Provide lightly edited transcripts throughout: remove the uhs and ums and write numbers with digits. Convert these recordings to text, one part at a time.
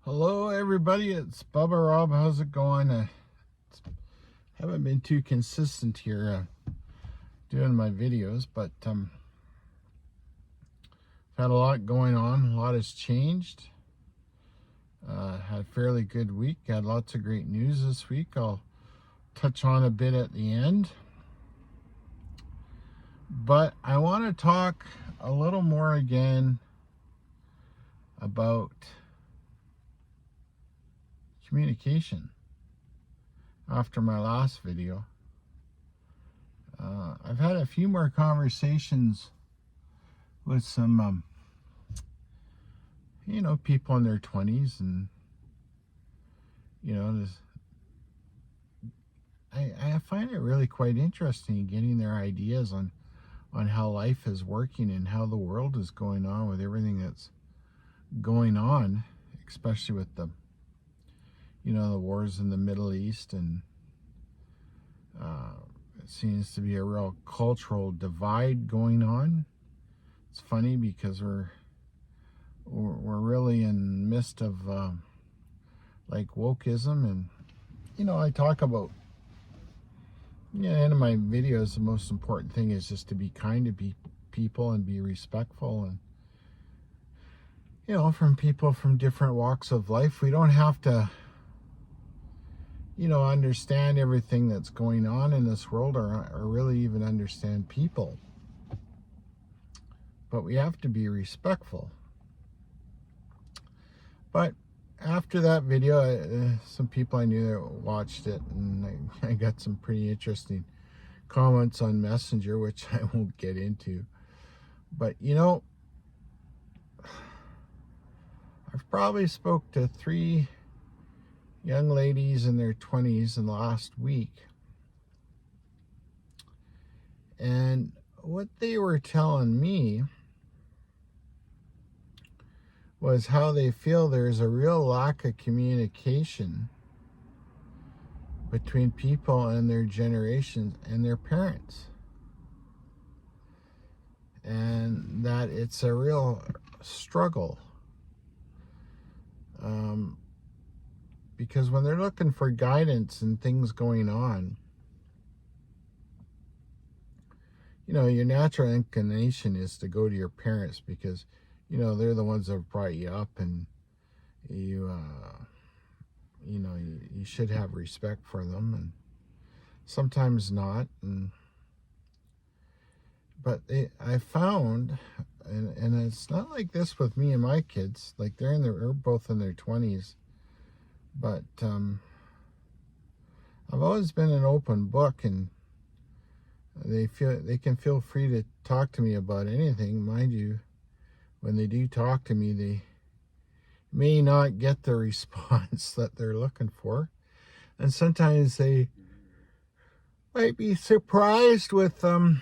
Hello everybody, it's Bubba Rob. How's it going? Haven't been too consistent here doing my videos, but I've had a lot going on. A lot has changed. Had a fairly good week. Had lots of great news this week. I'll touch on a bit at the end. But I want to talk a little more again about communication after my last video. I've had a few more conversations with some people in their 20s, and I find it really quite interesting getting their ideas on how life is working and how the world is going on with everything that's going on, especially with the the wars in the Middle East, and it seems to be a real cultural divide going on. It's funny because we're really in the midst of like wokeism, and I talk about in my videos the most important thing is just to be kind to people and be respectful, and from people from different walks of life. We don't have to understand everything that's going on in this world, or really even understand people. But we have to be respectful. But after that video, some people I knew that watched it, and I got some pretty interesting comments on Messenger, which I won't get into. But I've probably spoke to 3 young ladies in their 20s in the last week, and what they were telling me was how they feel there's a real lack of communication between people and their generations and their parents, and that it's a real struggle. Because when they're looking for guidance and things going on, your natural inclination is to go to your parents, because they're the ones that have brought you up, and you should have respect for them, and sometimes not. But I found, and it's not like this with me and my kids, like they're both in their 20s, but I've always been an open book, and they can feel free to talk to me about anything. Mind you, when they do talk to me, they may not get the response that they're looking for, and sometimes they might be surprised with I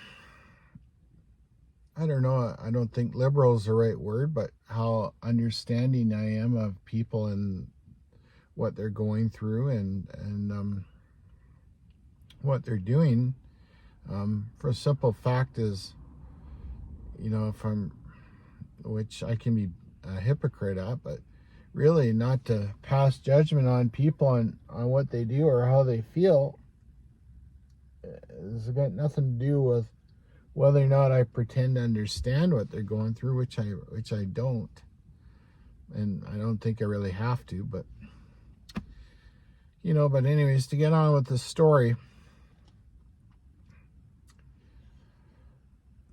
don't know, I don't think liberal is the right word, but how understanding I am of people and what they're going through, and what they're doing. For a simple fact is, which I can be a hypocrite at, but really not to pass judgment on people on what they do or how they feel. It's got nothing to do with whether or not I pretend to understand what they're going through, which I don't, and I don't think I really have to. But but anyways, to get on with the story,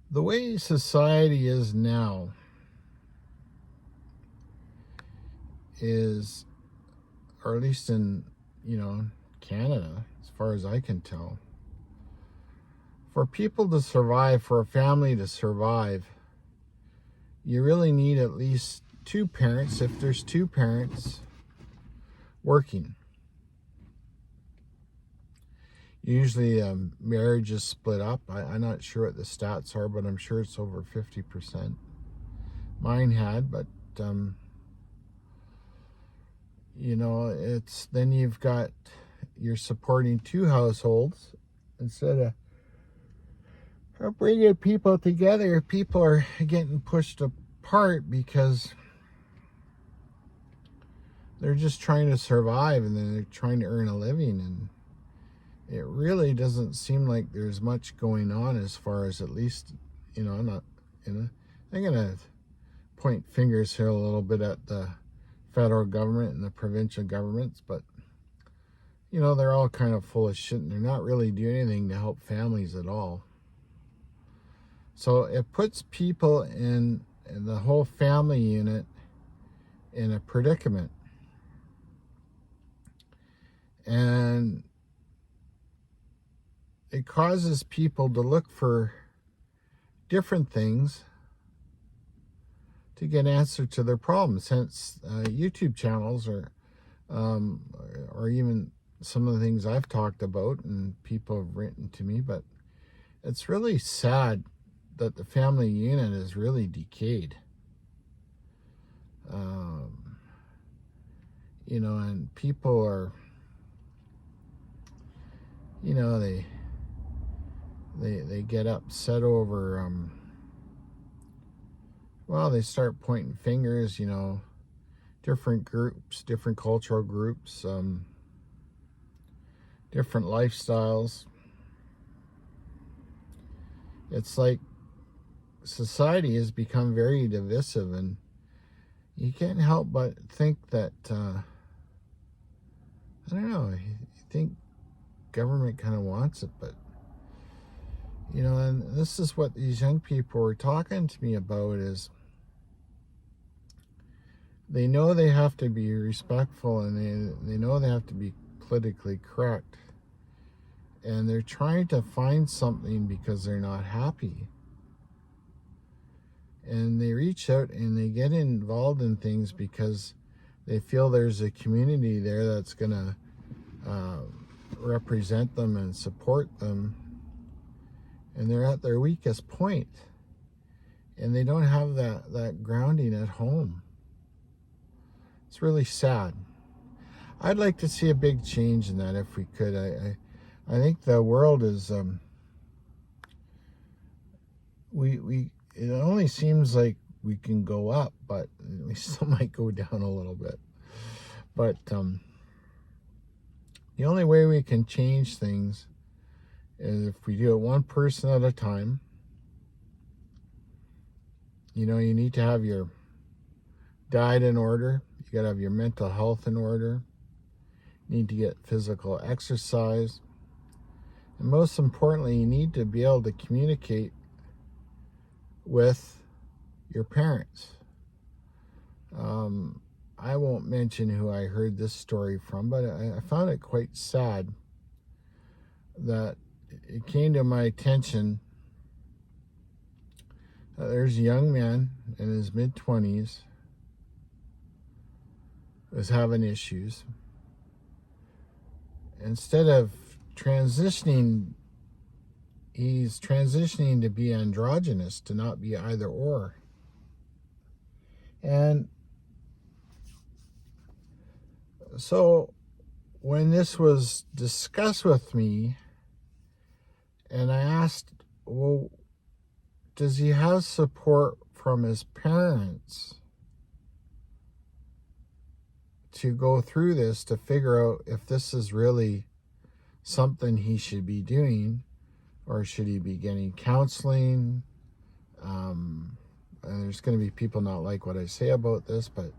the way society is now is, or at least in Canada, as far as I can tell, for people to survive, for a family to survive, you really need at least 2 parents, if there's 2 parents, working. Usually marriage is split up. I'm not sure what the stats are, but I'm sure it's over 50%. Mine had, but it's, then you're supporting 2 households instead of bringing people together. People are getting pushed apart because they're just trying to survive, and then they're trying to earn a living, and it really doesn't seem like there's much going on as far as, at least, I'm not, I'm gonna point fingers here a little bit at the federal government and the provincial governments, but they're all kind of full of shit, and they're not really doing anything to help families at all. So it puts people in the whole family unit in a predicament. And it causes people to look for different things to get answer to their problems. Hence, YouTube channels, or even some of the things I've talked about and people have written to me. But it's really sad that the family unit is really decayed. And people are, they get upset over, they start pointing fingers, different groups, different cultural groups, different lifestyles. It's like society has become very divisive, and you can't help but think that, I don't know, you think government kind of wants it, but, and this is what these young people were talking to me about, is they know they have to be respectful, and they know they have to be politically correct, and they're trying to find something because they're not happy. And they reach out and they get involved in things because they feel there's a community there that's going to represent them and support them. And they're at their weakest point. And they don't have that grounding at home. It's really sad. I'd like to see a big change in that if we could. I think the world is... it only seems like we can go up, but we still might go down a little bit. But the only way we can change things is if we do it one person at a time. You need to have your diet in order. You got to have your mental health in order. You need to get physical exercise. And most importantly, you need to be able to communicate with your parents. I won't mention who I heard this story from, but I found it quite sad that it came to my attention that there's a young man in his mid-20s who's having issues. Instead of transitioning, he's transitioning to be androgynous, to not be either or. And so when this was discussed with me, and I asked, well, does he have support from his parents to go through this, to figure out if this is really something he should be doing, or should he be getting counseling? And there's going to be people not like what I say about this, but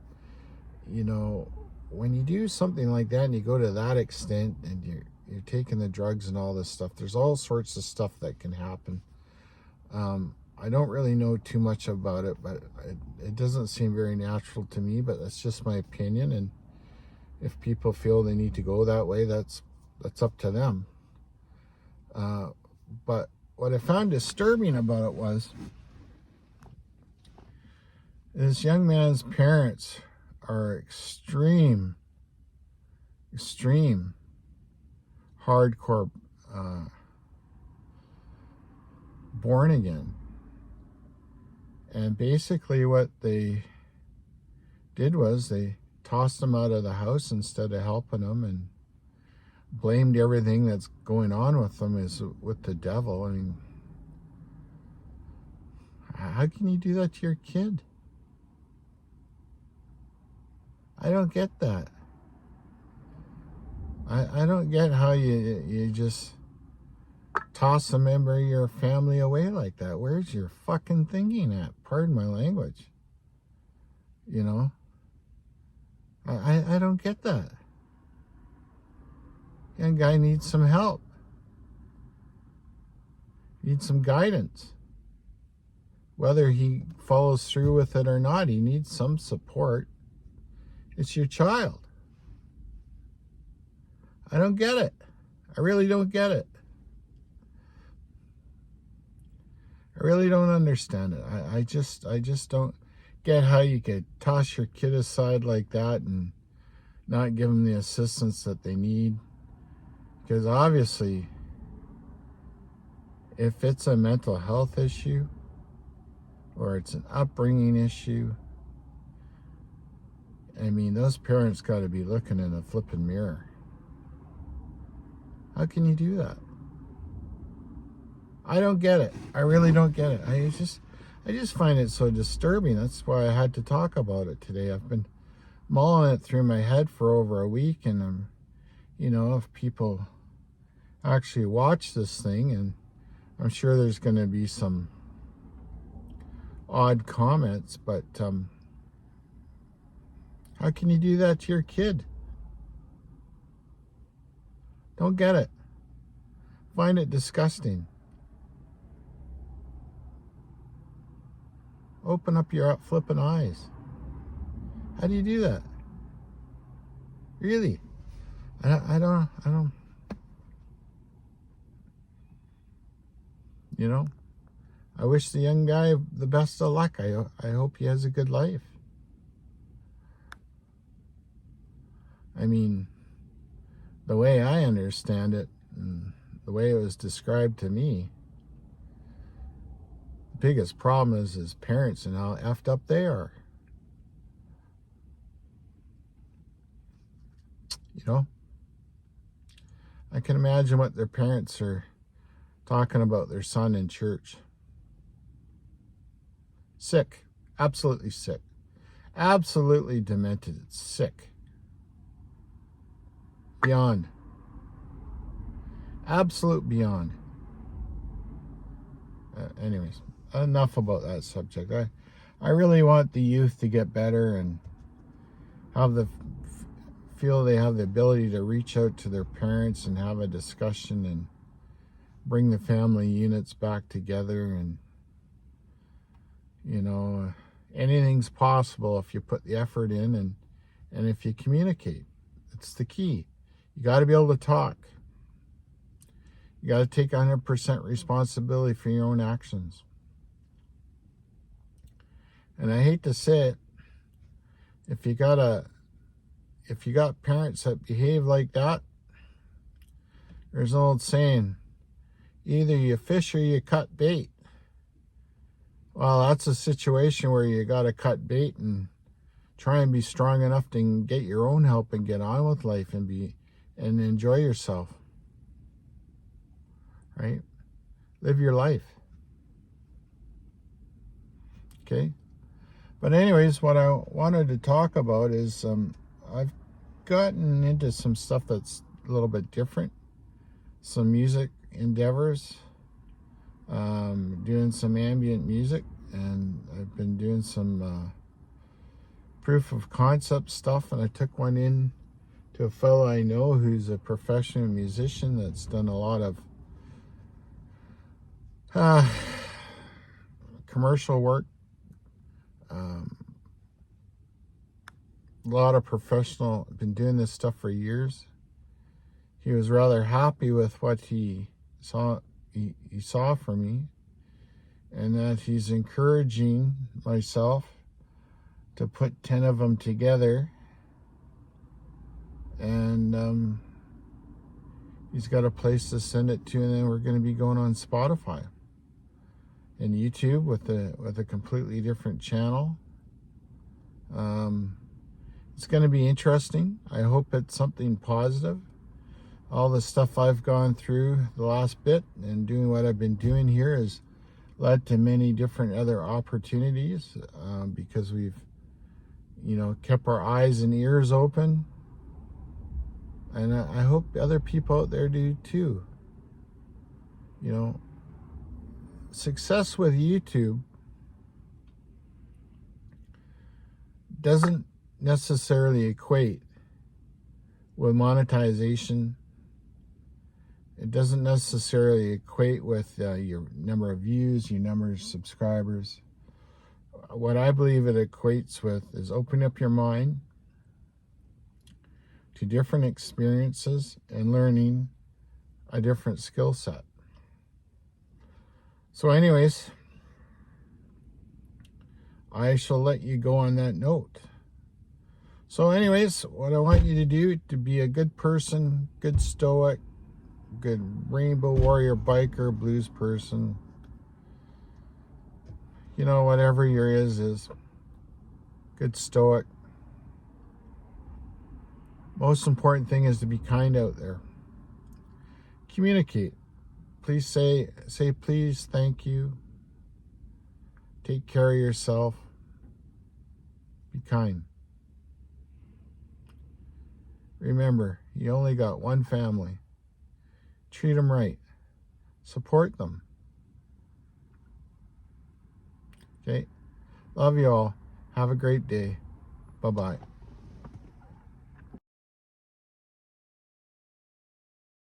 when you do something like that and you go to that extent and you're taking the drugs and all this stuff, there's all sorts of stuff that can happen. I don't really know too much about it, but it doesn't seem very natural to me, but that's just my opinion. And if people feel they need to go that way, that's up to them. But what I found disturbing about it was this young man's parents are extreme hardcore born again. And basically what they did was they tossed him out of the house instead of helping him, and blamed everything that's going on with them is with the devil. I mean, how can you do that to your kid? I don't get that. I don't get how you just toss a member of your family away like that. Where's your fucking thinking at? Pardon my language. You know? I don't get that. Young guy needs some help. Needs some guidance. Whether he follows through with it or not, he needs some support. It's your child. I don't get it. I really don't get it. I really don't understand it. I just don't get how you could toss your kid aside like that and not give them the assistance that they need. Because obviously, if it's a mental health issue or it's an upbringing issue, I mean, those parents got to be looking in a flipping mirror. How can you do that? I don't get it. I really don't get it. I just find it so disturbing. That's why I had to talk about it today. I've been mulling it through my head for over a week, and if people actually watch this thing, and I'm sure there's going to be some odd comments, but how can you do that to your kid? Don't get it. Find it disgusting. Open up your flipping eyes. How do you do that? Really? I don't. I wish the young guy the best of luck. I hope he has a good life. I mean, the way I understand it, and the way it was described to me, the biggest problem is his parents and how effed up they are. I can imagine what their parents are talking about their son in church. Sick. Absolutely sick. Absolutely demented. Sick. Beyond. Absolute beyond. Anyways, enough about that subject. I really want the youth to get better and feel they have the ability to reach out to their parents and have a discussion and bring the family units back together. And anything's possible if you put the effort in and if you communicate. It's the key. You got to be able to talk. You got to take 100% responsibility for your own actions. And I hate to say it, if you got parents that behave like that, there's an old saying, either you fish or you cut bait. Well, that's a situation where you got to cut bait and try and be strong enough to get your own help and get on with life and enjoy yourself. Right? Live your life. Okay? But anyways, what I wanted to talk about is I've gotten into some stuff that's a little bit different. Some music endeavors. Doing some ambient music, and I've been doing some proof of concept stuff, and I took one in to a fellow I know who's a professional musician that's done a lot of commercial work, a lot of professional, been doing this stuff for years. He was rather happy with what he saw from me, and that he's encouraging myself to put 10 of them together, and he's got a place to send it to, and then we're going to be going on Spotify and YouTube with a completely different channel. It's going to be interesting. I hope it's something positive. All the stuff I've gone through the last bit and doing what I've been doing here has led to many different other opportunities, because we've, kept our eyes and ears open. And I hope other people out there do too. Success with YouTube doesn't necessarily equate with monetization. It doesn't necessarily equate with your number of views, your number of subscribers. What I believe it equates with is opening up your mind to different experiences and learning a different skill set. So anyways, I shall let you go on that note. So anyways, what I want you to do to be a good person, good stoic, good rainbow warrior, biker, blues person, whatever your is good stoic. Most important thing is to be kind out there. Communicate. Please say please, thank you. Take care of yourself. Be kind. Remember, you only got one family. Treat them right. Support them. Okay? Love you all. Have a great day. Bye-bye.